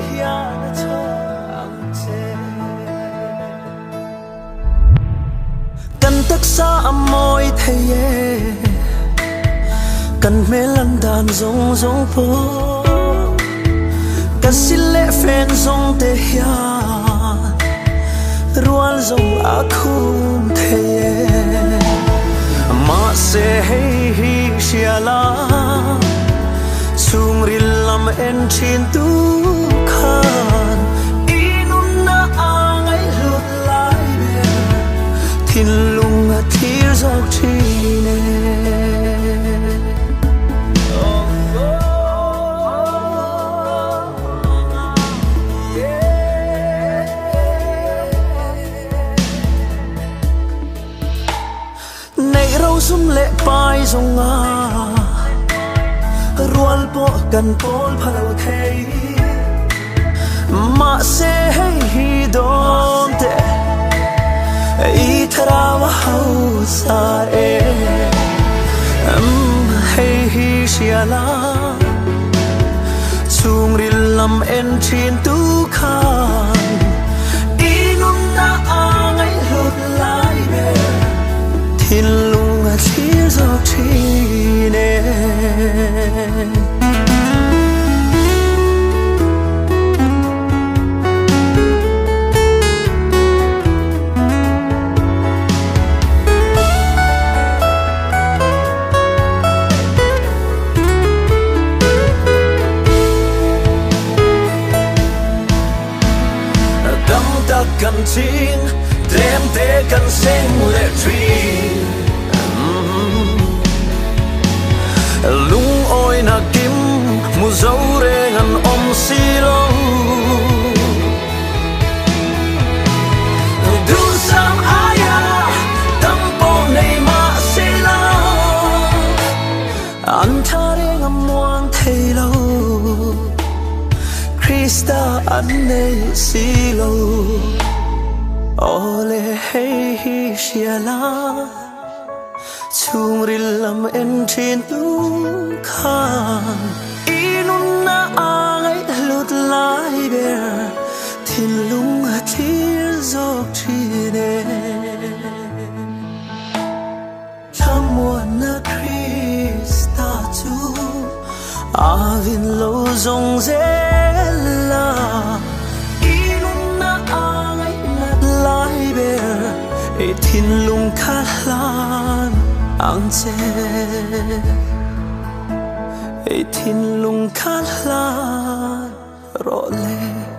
hian cho ang che kan taksa amoy theye kan melan dan zong zong po kasile fen zong te hian rual zong akhum theye ma se hi shiala chung rilam en chin tu khan inun na angai lut lai be thin lung a thir zok chi ne nei rau sum le pai zong a rual po kan pol phalo thei ma se hi dom te I thara wa hau sa e hey hi shiala chung rilam en chin tu khan inum na angai lut lai be thin lung a thir zok thi ne kan ching dem te kan sing le tree lung oi na kim mu zo re ngan om si lo du sam aya tam po nei ma si lo an thare ngam muang thei lo Krista an nei si lo ole hey hi shiala chung rilam en chin tu khan inun na angai lut lai ber thin lung a thir zok thi ne someone na Krista tu avin lo zong zela e thin lung kha lan ang che e thin lung kha lan ro le